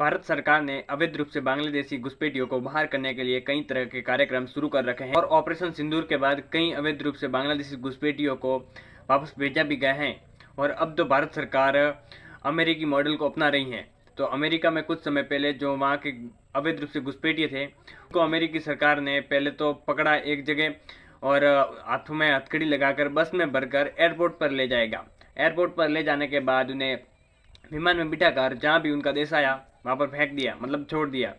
भारत सरकार ने अवैध रूप से बांग्लादेशी घुसपैठियों को बाहर करने के लिए कई तरह के कार्यक्रम शुरू कर रखे हैं और ऑपरेशन सिंदूर के बाद कई अवैध रूप से बांग्लादेशी घुसपैठियों को वापस भेजा भी गया है। और अब तो भारत सरकार अमेरिकी मॉडल को अपना रही है। तो अमेरिका में कुछ समय पहले जो वहाँ के अवैध रूप से घुसपैठिए थे उनको अमेरिकी सरकार ने पहले तो पकड़ा एक जगह और हाथों में हथकड़ी लगाकर बस में भरकर एयरपोर्ट पर ले जाएगा। एयरपोर्ट पर ले जाने के बाद उन्हें विमान में बिठाकर जहाँ भी उनका देश आया वहाँ पर फेंक दिया, मतलब छोड़ दिया।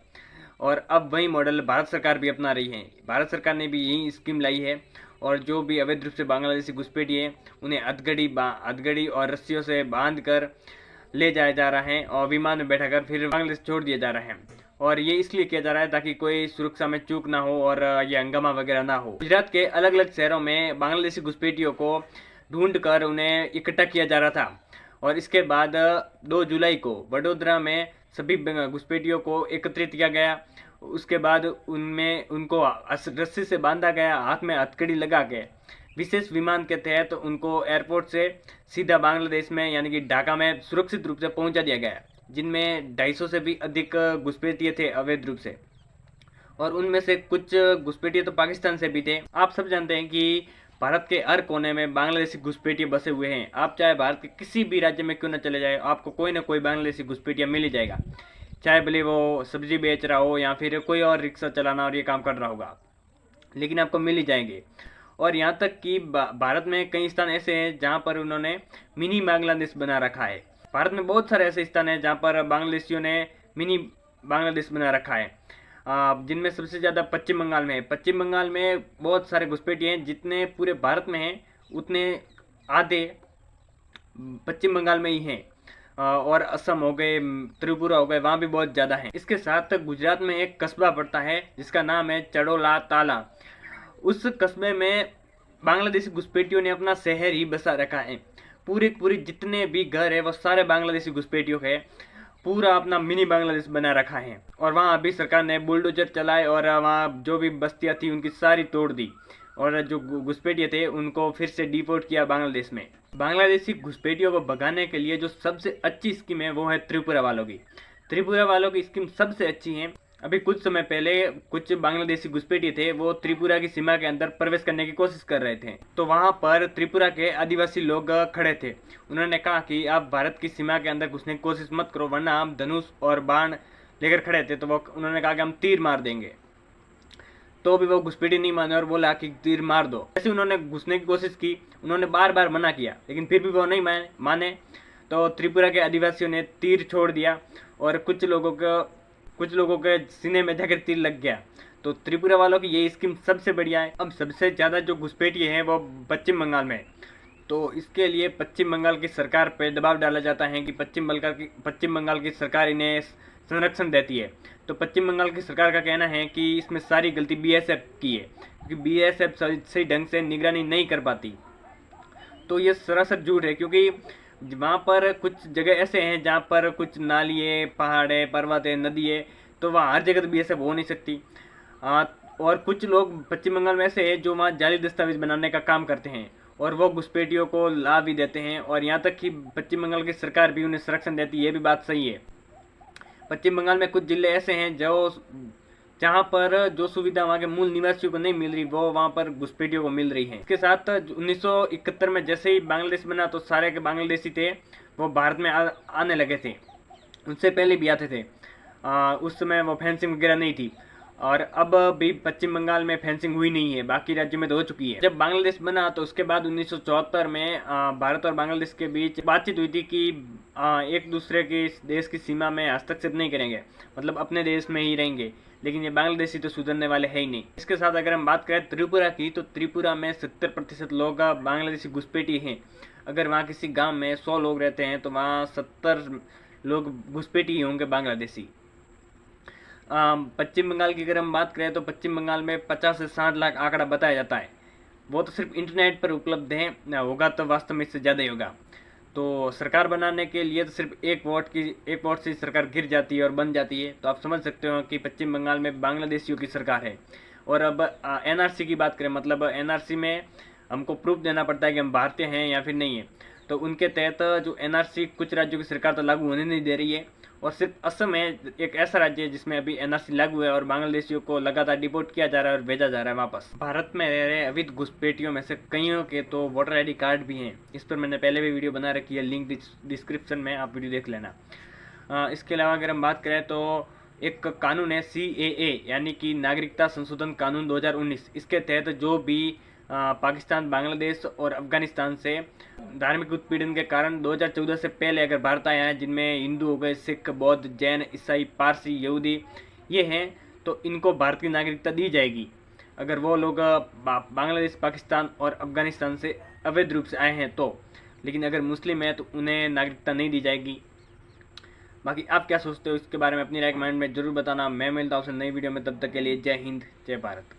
और अब वही मॉडल भारत सरकार भी अपना रही है। भारत सरकार ने भी यही स्कीम लाई है और जो भी अवैध रूप से बांग्लादेशी घुसपैठिए उन्हें हथगड़ी और रस्सियों से बांध कर ले जाया जा रहा है और विमान में बैठाकर फिर बांग्लादेश छोड़ दिया जा रहा है। और ये इसलिए किया जा रहा है ताकि कोई सुरक्षा में चूक ना हो और ये हंगामा वगैरह ना हो। गुजरात के अलग अलग शहरों में बांग्लादेशी घुसपैठियों को ढूंढ कर उन्हें इकट्ठा किया जा रहा था और इसके बाद 2 जुलाई को वडोदरा में सभी घुसपैठियों को एकत्रित किया गया। उसके बाद उनको रस्सी से बांधा गया, हाथ में हथकड़ी लगा के विशेष विमान के तहत उनको एयरपोर्ट से सीधा बांग्लादेश में यानी कि ढाका में सुरक्षित रूप से पहुंचा दिया गया, जिनमें 250 से भी अधिक घुसपैठिए थे अवैध रूप से। और उनमें से कुछ घुसपैठिए तो पाकिस्तान से भी थे। आप सब जानते हैं कि भारत के हर कोने में बांग्लादेशी घुसपैठिए बसे हुए हैं। आप चाहे भारत के किसी भी राज्य में क्यों न चले जाए, आपको कोई ना कोई बांग्लादेशी घुसपैठिया मिल ही जाएगा, चाहे भले वो सब्जी बेच रहा हो या फिर कोई और रिक्शा चलाना और ये काम कर रहा होगा, लेकिन आपको मिल ही जाएंगे। और यहाँ तक कि भारत में कई स्थान ऐसे हैं जहाँ पर उन्होंने मिनी बांग्लादेश बना रखा है। भारत में बहुत सारे ऐसे स्थान हैं जहाँ पर बांग्लादेशियों ने मिनी बांग्लादेश बना रखा है, जिनमें सबसे ज़्यादा पश्चिम बंगाल में है। पश्चिम बंगाल में बहुत सारे घुसपैठिए हैं, जितने पूरे भारत में हैं उतने आधे पश्चिम बंगाल में ही हैं। और असम हो गए, त्रिपुरा हो गए, वहाँ भी बहुत ज़्यादा हैं। इसके साथ गुजरात में एक कस्बा पड़ता है जिसका नाम है चड़ोला ताला। उस कस्बे में बांग्लादेशी घुसपैठियों ने अपना शहर ही बसा रखा है। पूरे जितने भी घर है वो सारे बांग्लादेशी घुसपैठियों के पूरा अपना मिनी बांग्लादेश बना रखा है। और वहाँ अभी सरकार ने बुलडोजर चलाए और वहाँ जो भी बस्तियाँ थी उनकी सारी तोड़ दी और जो घुसपैठिए थे उनको फिर से डिपोर्ट किया बांग्लादेश में। बांग्लादेशी घुसपैठियों को भगाने के लिए जो सबसे अच्छी स्कीम है वो है त्रिपुरा वालों की। त्रिपुरा वालों की स्कीम सबसे अच्छी है। अभी कुछ समय पहले कुछ बांग्लादेशी घुसपैठिए थे, वो त्रिपुरा की सीमा के अंदर प्रवेश करने की कोशिश कर रहे थे। तो वहां पर त्रिपुरा के आदिवासी लोग खड़े थे। उन्होंने कहा कि आप भारत की सीमा के अंदर घुसने की कोशिश मत करो, वरना हम धनुष और बाण लेकर खड़े थे। तो वो उन्होंने कहा कि हम तीर मार देंगे। तो भी वो घुसपैठी नहीं माने और बोला कि तीर मार दो। ऐसे उन्होंने घुसने की कोशिश की, उन्होंने बार बार मना किया, लेकिन फिर भी वो नहीं माने। तो त्रिपुरा के आदिवासियों ने तीर छोड़ दिया और कुछ लोगों के सीने में जाकर तीर लग गया। तो त्रिपुरा वालों की ये स्कीम सबसे बढ़िया है। अब सबसे ज़्यादा जो घुसपैठिए हैं वो पश्चिम बंगाल में। तो इसके लिए पश्चिम बंगाल की सरकार पर दबाव डाला जाता है कि पश्चिम बंगाल की सरकार इन्हें संरक्षण देती है। तो पश्चिम बंगाल की सरकार का कहना है कि इसमें सारी गलती बीएसएफ की है, क्योंकि बीएसएफ सही ढंग से निगरानी नहीं कर पाती। तो ये सरासर झूठ है, क्योंकि वहाँ पर कुछ जगह ऐसे हैं जहाँ पर कुछ नालिए, पहाड़ है, पर्वत है, नदी है, तो वहाँ हर जगह तो बीएसएफ हो नहीं सकती। और कुछ लोग पश्चिम बंगाल में ऐसे हैं जो वहाँ जाली दस्तावेज बनाने का काम करते हैं और वो घुसपैठियों को लाभ भी देते हैं। और यहाँ तक कि पश्चिम बंगाल की सरकार भी उन्हें संरक्षण देती है, ये भी बात सही है। पश्चिम बंगाल में कुछ जिले ऐसे हैं जहाँ पर जो सुविधा वहाँ के मूल निवासियों को नहीं मिल रही, वो वहाँ पर घुसपैठियों को मिल रही है। इसके साथ 1971 में जैसे ही बांग्लादेश बना तो सारे के बांग्लादेशी थे वो भारत में आने लगे थे। उनसे पहले भी आते थे। उस समय वो फेंसिंग वगैरह नहीं थी। और अब भी पश्चिम बंगाल में फेंसिंग हुई नहीं है, बाकी राज्यों में तो हो चुकी है। जब बांग्लादेश बना तो उसके बाद 1974 में भारत और बांग्लादेश के बीच बातचीत हुई थी कि एक दूसरे के देश की सीमा में हस्तक्षेप नहीं करेंगे, मतलब अपने देश में ही रहेंगे। लेकिन ये बांग्लादेशी तो सुधरने वाले है ही नहीं। इसके साथ अगर हम बात करें त्रिपुरा की, तो त्रिपुरा में 70% लोग बांग्लादेशी घुसपैठी हैं। अगर वहाँ किसी गाँव में 100 लोग रहते हैं तो वहाँ 70 लोग घुसपैठी होंगे बांग्लादेशी। पश्चिम बंगाल की अगर हम बात करें तो पश्चिम बंगाल में 50 से 60 लाख आंकड़ा बताया जाता है। वो तो सिर्फ इंटरनेट पर उपलब्ध है, होगा तो वास्तव में इससे ज़्यादा ही होगा। तो सरकार बनाने के लिए तो सिर्फ एक वोट से सरकार गिर जाती है और बन जाती है। तो आप समझ सकते हो कि पश्चिम बंगाल में बांग्लादेशियों की सरकार है। और अब एनआरसी की बात करें, मतलब एनआरसी में हमको प्रूफ देना पड़ता है कि हम भारतीय हैं या फिर नहीं है। तो उनके तहत जो एनआरसी कुछ राज्यों की सरकार तो लागू होने नहीं दे रही है और सिर्फ असम है एक ऐसा राज्य है जिसमें अभी एनआरसी लागू है और बांग्लादेशियों को लगातार डिपोर्ट किया जा रहा है और भेजा जा रहा है वापस। भारत में रह रहे अवैध घुसपैठियों में से कईयों के तो वोटर आईडी कार्ड भी हैं। इस पर मैंने पहले भी वीडियो बना रखी है, लिंक डिस्क्रिप्शन में, आप वीडियो देख लेना। इसके अलावा अगर हम बात करें तो एक कानून है CAA यानी कि नागरिकता संशोधन कानून 2019। इसके तहत जो भी पाकिस्तान, बांग्लादेश और अफगानिस्तान से धार्मिक उत्पीड़न के कारण 2014 से पहले अगर भारत आए हैं, जिनमें हिंदू हो गए, सिख, बौद्ध, जैन, ईसाई, पारसी, यहूदी ये हैं, तो इनको भारत की नागरिकता दी जाएगी अगर वो लोग बांग्लादेश, पाकिस्तान और अफगानिस्तान से अवैध रूप से आए हैं तो। लेकिन अगर मुस्लिम है तो उन्हें नागरिकता नहीं दी जाएगी। बाकी आप क्या सोचते हो इसके बारे में अपनी राय कमेंट में जरूर बताना। मैं मिलता हूँ नई वीडियो में, तब तक के लिए जय हिंद, जय भारत।